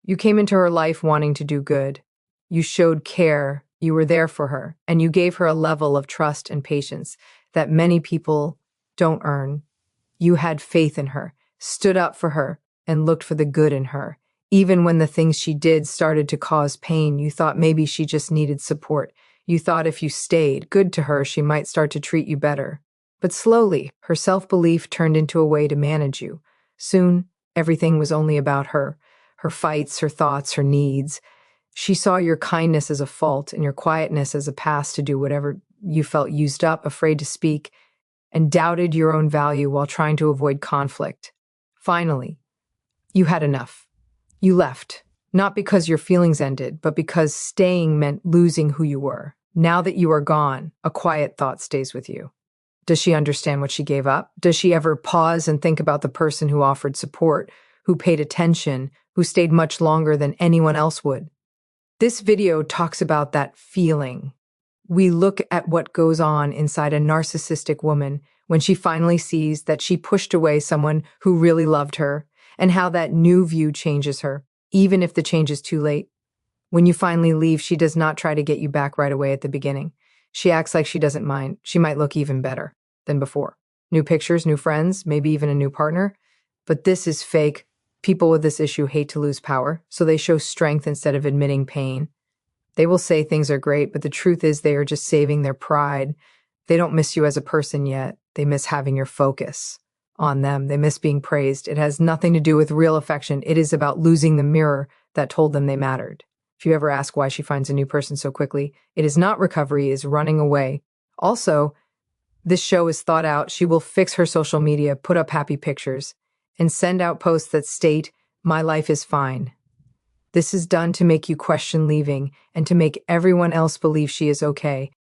You came into her life wanting to do good. You showed care, you were there for her, and you gave her a level of trust and patience that many people don't earn. You had faith in her, stood up for her, and looked for the good in her. Even when the things she did started to cause pain, you thought maybe she just needed support. You thought if you stayed good to her, she might start to treat you better. But slowly, her self-belief turned into a way to manage you. Soon, everything was only about her fights, her thoughts, her needs. She saw your kindness as a fault and your quietness as a pass to do whatever you felt used up, afraid to speak, and doubted your own value while trying to avoid conflict. Finally, you had enough. You left, not because your feelings ended, but because staying meant losing who you were. Now that you are gone, a quiet thought stays with you. Does she understand what she gave up? Does she ever pause and think about the person who offered support, who paid attention, who stayed much longer than anyone else would? This video talks about that feeling. We look at what goes on inside a narcissistic woman when she finally sees that she pushed away someone who really loved her, and how that new view changes her, even if the change is too late. When you finally leave, she does not try to get you back right away at the beginning. She acts like she doesn't mind. She might look even better than before. New pictures, new friends, maybe even a new partner. But this is fake. People with this issue hate to lose power, so they show strength instead of admitting pain. They will say things are great, but the truth is they are just saving their pride. They don't miss you as a person yet. They miss having your focus on them. They miss being praised. It has nothing to do with real affection. It is about losing the mirror that told them they mattered. If you ever ask why she finds a new person so quickly, it is not recovery, it is running away. Also, this show is thought out. She will fix her social media, put up happy pictures, and send out posts that state, "My life is fine." This is done to make you question leaving and to make everyone else believe she is okay.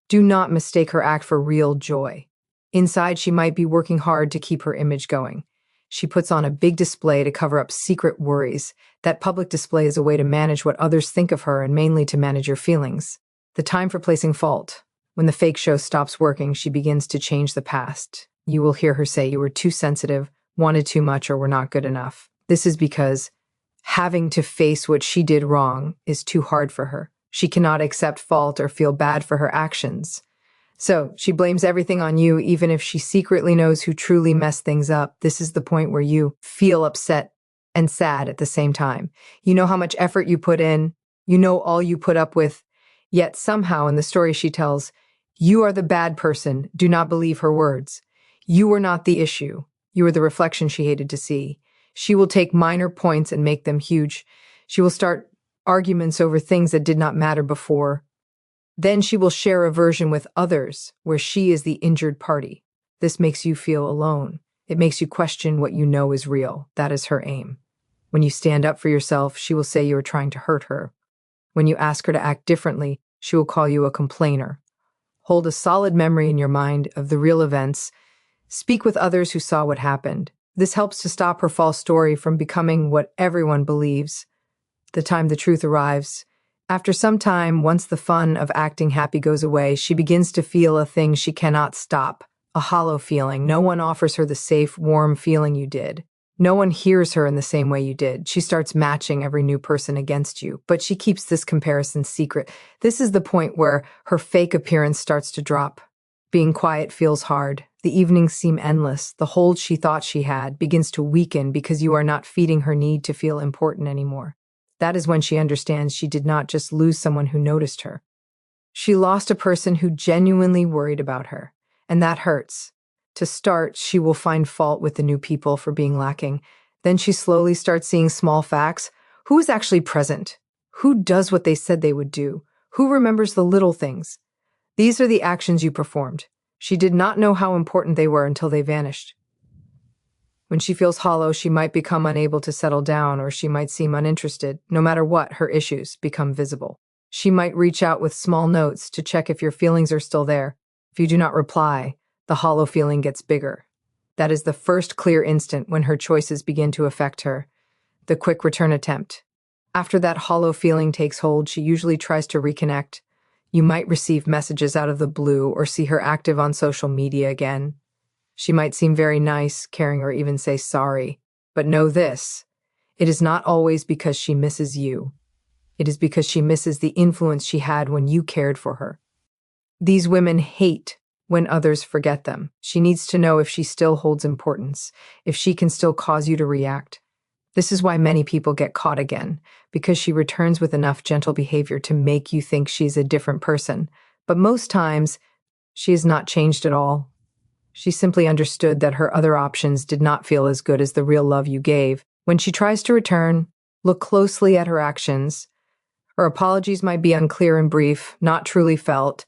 Do not mistake her act for real joy. Inside, she might be working hard to keep her image going. She puts on a big display to cover up secret worries. That public display is a way to manage what others think of her and mainly to manage your feelings. The time for placing fault. When the fake show stops working, she begins to change the past. You will hear her say you were too sensitive, wanted too much, or were not good enough. This is because having to face what she did wrong is too hard for her. She cannot accept fault or feel bad for her actions. So she blames everything on you, even if she secretly knows who truly messed things up. This is the point where you feel upset and sad at the same time. You know how much effort you put in. You know all you put up with. Yet somehow in the story she tells, you are the bad person. Do not believe her words. You were not the issue. You were the reflection she hated to see. She will take minor points and make them huge. She will start arguments over things that did not matter before. Then she will share a version with others where she is the injured party. This makes you feel alone. It makes you question what you know is real. That is her aim. When you stand up for yourself, she will say you are trying to hurt her. When you ask her to act differently, she will call you a complainer. Hold a solid memory in your mind of the real events. Speak with others who saw what happened. This helps to stop her false story from becoming what everyone believes. The time the truth arrives. After some time, once the fun of acting happy goes away, she begins to feel a thing she cannot stop, a hollow feeling. No one offers her the safe, warm feeling you did. No one hears her in the same way you did. She starts matching every new person against you, but she keeps this comparison secret. This is the point where her fake appearance starts to drop. Being quiet feels hard. The evenings seem endless. The hold she thought she had begins to weaken because you are not feeding her need to feel important anymore. That is when she understands she did not just lose someone who noticed her. She lost a person who genuinely worried about her, and that hurts. To start, she will find fault with the new people for being lacking. Then she slowly starts seeing small facts. Who is actually present? Who does what they said they would do? Who remembers the little things? These are the actions you performed. She did not know how important they were until they vanished. When she feels hollow, she might become unable to settle down, or she might seem uninterested. No matter what, her issues become visible. She might reach out with small notes to check if your feelings are still there. If you do not reply, the hollow feeling gets bigger. That is the first clear instant when her choices begin to affect her. The quick return attempt. After that hollow feeling takes hold, she usually tries to reconnect. You might receive messages out of the blue or see her active on social media again. She might seem very nice, caring, or even say sorry. But know this, It is not always because she misses you. It is because she misses the influence she had when you cared for her. These women hate when others forget them. She needs to know if she still holds importance, if she can still cause you to react. This is why many people get caught again, because she returns with enough gentle behavior to make you think she's a different person. But most times, she has not changed at all. She simply understood that her other options did not feel as good as the real love you gave. When she tries to return, look closely at her actions. Her apologies might be unclear and brief, not truly felt.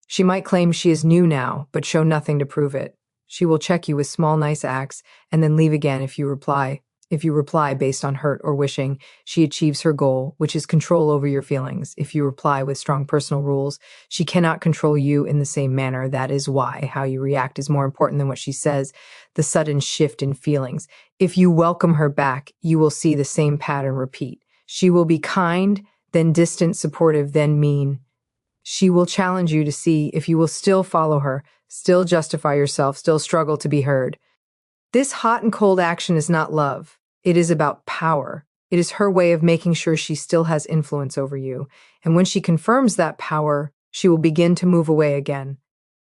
She might claim she is new now, but show nothing to prove it. She will check you with small, nice acts and then leave again if you reply. If you reply based on hurt or wishing, she achieves her goal, which is control over your feelings. If you reply with strong personal rules, she cannot control you in the same manner. That is why how you react is more important than what she says, the sudden shift in feelings. If you welcome her back, you will see the same pattern repeat. She will be kind, then distant, supportive, then mean. She will challenge you to see if you will still follow her, still justify yourself, still struggle to be heard. This hot and cold action is not love. It is about power. It is her way of making sure she still has influence over you. And when she confirms that power, she will begin to move away again.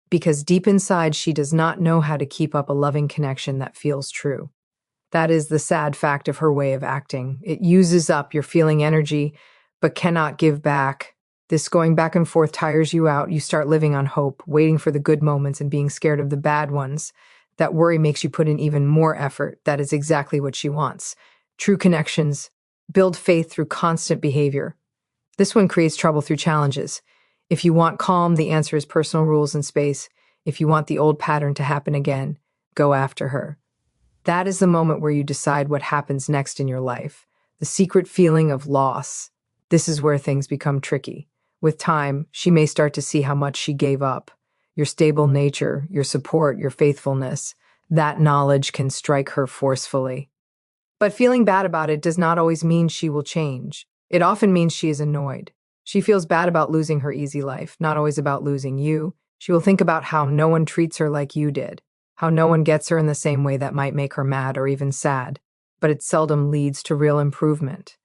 Because deep inside, she does not know how to keep up a loving connection that feels true. That is the sad fact of her way of acting. It uses up your feeling energy, but cannot give back. This going back and forth tires you out. You start living on hope, waiting for the good moments and being scared of the bad ones. That worry makes you put in even more effort. That is exactly what she wants. True connections build faith through constant behavior. This one creates trouble through challenges. If you want calm, the answer is personal rules and space. If you want the old pattern to happen again, go after her. That is the moment where you decide what happens next in your life. The secret feeling of loss. This is where things become tricky. With time, she may start to see how much she gave up. Your stable nature, your support, your faithfulness. That knowledge can strike her forcefully. But feeling bad about it does not always mean she will change. It often means she is annoyed. She feels bad about losing her easy life, not always about losing you. She will think about how no one treats her like you did, how no one gets her in the same way that might make her mad or even sad, but it seldom leads to real improvement.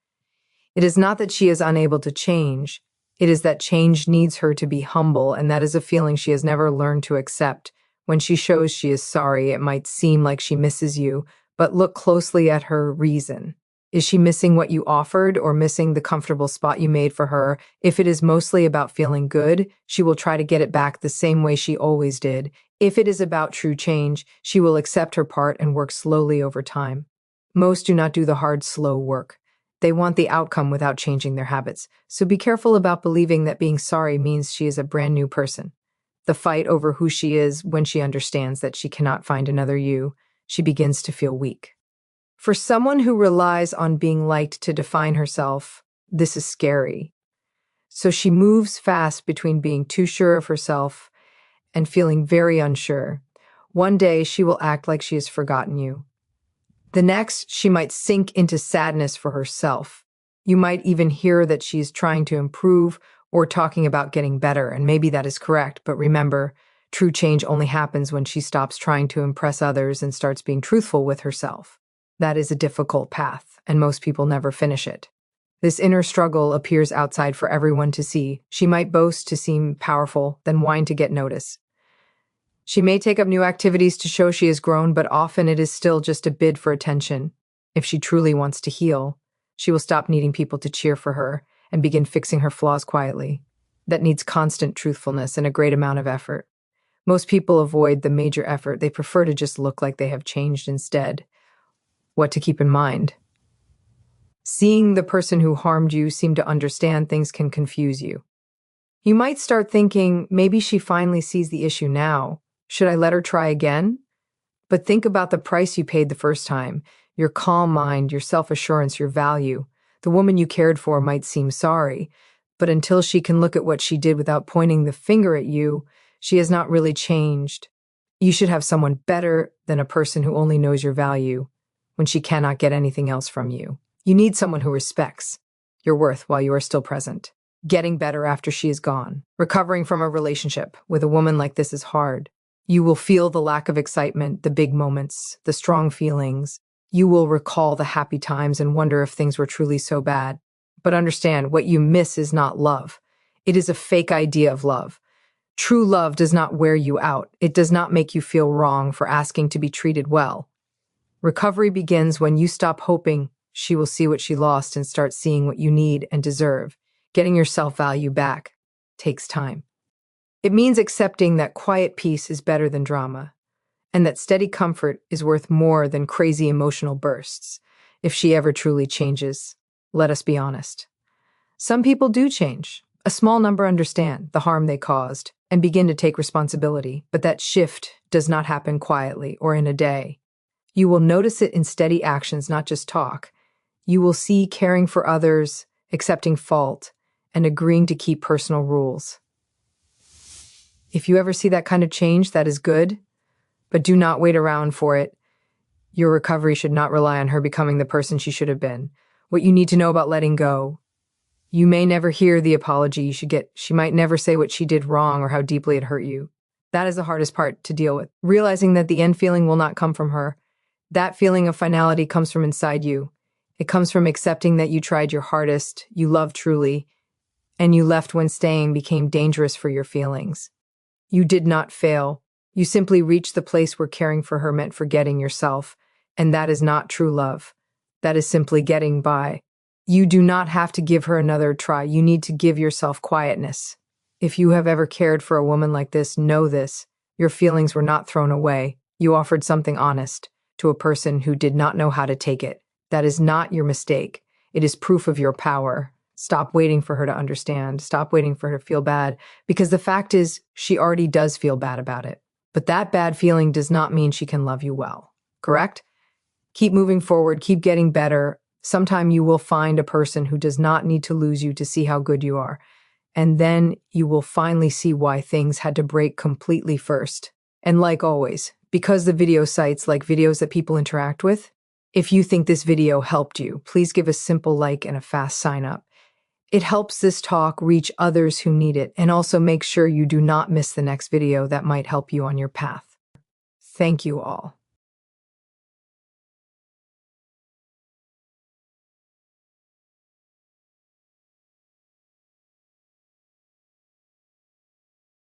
It is not that she is unable to change. It is that change needs her to be humble, and that is a feeling she has never learned to accept. When she shows she is sorry, it might seem like she misses you, but look closely at her reason. Is she missing what you offered or missing the comfortable spot you made for her? If it is mostly about feeling good, she will try to get it back the same way she always did. If it is about true change, she will accept her part and work slowly over time. Most do not do the hard, slow work. They want the outcome without changing their habits. So be careful about believing that being sorry means she is a brand new person. The fight over who she is, when she understands that she cannot find another you, she begins to feel weak. For someone who relies on being liked to define herself, this is scary. So she moves fast between being too sure of herself and feeling very unsure. One day she will act like she has forgotten you. The next, she might sink into sadness for herself. You might even hear that she's trying to improve or talking about getting better, and maybe that is correct, but remember, true change only happens when she stops trying to impress others and starts being truthful with herself. That is a difficult path, and most people never finish it. This inner struggle appears outside for everyone to see. She might boast to seem powerful, then whine to get notice. She may take up new activities to show she has grown, but often it is still just a bid for attention. If she truly wants to heal, she will stop needing people to cheer for her and begin fixing her flaws quietly. That needs constant truthfulness and a great amount of effort. Most people avoid the major effort. They prefer to just look like they have changed instead. What to keep in mind? Seeing the person who harmed you seem to understand things can confuse you. You might start thinking, maybe she finally sees the issue now. Should I let her try again? But think about the price you paid the first time. Your calm mind, your self-assurance, your value. The woman you cared for might seem sorry, but until she can look at what she did without pointing the finger at you, she has not really changed. You should have someone better than a person who only knows your value when she cannot get anything else from you. You need someone who respects your worth while you are still present. Getting better after she is gone. Recovering from a relationship with a woman like this is hard. You will feel the lack of excitement, the big moments, the strong feelings. You will recall the happy times and wonder if things were truly so bad. But understand, what you miss is not love. It is a fake idea of love. True love does not wear you out. It does not make you feel wrong for asking to be treated well. Recovery begins when you stop hoping she will see what she lost and start seeing what you need and deserve. Getting your self-value back takes time. It means accepting that quiet peace is better than drama, and that steady comfort is worth more than crazy emotional bursts. If she ever truly changes, let us be honest. Some people do change. A small number understand the harm they caused and begin to take responsibility, but that shift does not happen quietly or in a day. You will notice it in steady actions, not just talk. You will see caring for others, accepting fault, and agreeing to keep personal rules. If you ever see that kind of change, that is good, but do not wait around for it. Your recovery should not rely on her becoming the person she should have been. What you need to know about letting go: you may never hear the apology you should get. She might never say what she did wrong or how deeply it hurt you. That is the hardest part to deal with. Realizing that the end feeling will not come from her. That feeling of finality comes from inside you. It comes from accepting that you tried your hardest, you loved truly, and you left when staying became dangerous for your feelings. You did not fail. You simply reached the place where caring for her meant forgetting yourself, and that is not true love. That is simply getting by. You do not have to give her another try. You need to give yourself quietness. If you have ever cared for a woman like this, know this. Your feelings were not thrown away. You offered something honest to a person who did not know how to take it. That is not your mistake. It is proof of your power. Stop waiting for her to understand. Stop waiting for her to feel bad, because the fact is, she already does feel bad about it. But that bad feeling does not mean she can love you well. Correct? Keep moving forward. Keep getting better. Sometime you will find a person who does not need to lose you to see how good you are. And then you will finally see why things had to break completely first. And like always, because the video sites like videos that people interact with, if you think this video helped you, please give a simple like and a fast sign up. It helps this talk reach others who need it, and also make sure you do not miss the next video that might help you on your path. Thank you all.